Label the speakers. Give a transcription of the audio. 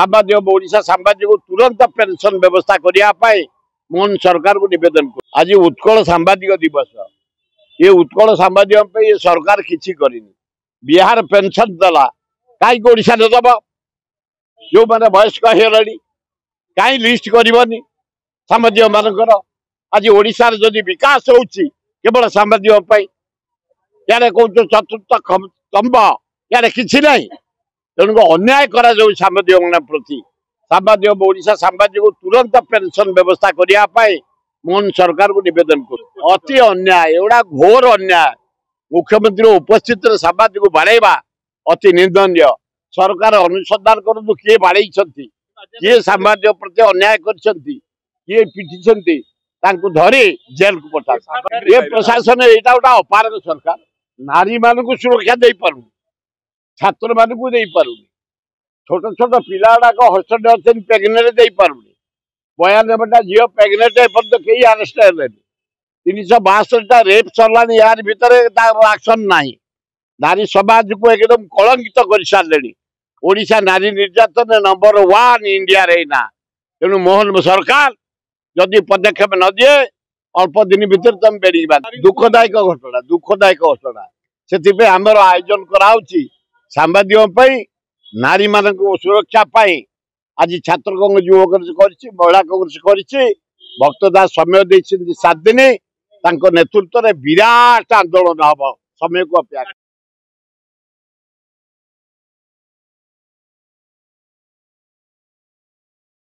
Speaker 1: सांबादिक ओडिशा सांबादिक तुरंत पेंशन व्यवस्था करने मोहन सरकार को निवेदन कर। आज उत्कल सांबादिक दिवस ये उत्कल सांबादिक ये सरकार किसी करनी बिहार पेंशन देला कहीं ओडिशा ने दब जो मैंने वयस्क है कहीं लिस्ट करनी सांबादिक मानकर आज ओडिशा जदि विकास होची केवल सांबादिक यार कौन चतुर्थ स्तंभ यार किसी ना तेणुक अन्याय करा सांबादिक प्रति सांबादिक ओडिशा सांबादिक तुरंत पेंशन व्यवस्था करने मोहन सरकार को निवेदन कर। अति अन्याय एवं घोर अन्याय मुख्यमंत्री उपस्थित सांबादिक बाड़ेवा अति निंदनीय। सरकार अनुसंधान करूँ किए बाड़े किए सांबादिक प्रति अन्याय किए पिटी धरी जेल को पठा ये प्रशासन यहाँ गोटे अपारग सरकार नारी मान को सुरक्षा दे पार छात्र मान को दे पार छोट छोट पिला गुड़ाक हस्टेल अच्छे प्रेगनेट दे पार 92टा झील प्रेगनेट एपर्यंत कई आरेस्ट है 362टा रेप सरला यार भितर एक्शन ना नारी समाज को एकदम कलंकित कर सारे ओडिशा नारी निर्यातन नंबर 1 इंडिया ना तेणु मोहन सरकार जदि पदक्षेप न दिए अल्प दिन भीतर तुम बेड़ी दुखदायक घटना से आमर आयोजन कराउची सांबादिक नारी मान सुरक्षा आज छात्र कांग्रेस युवा कांग्रेस महिला कांग्रेस भक्त दास समय 7 दिन नेतृत्व में विराट आंदोलन हम समय को अपेक्षा।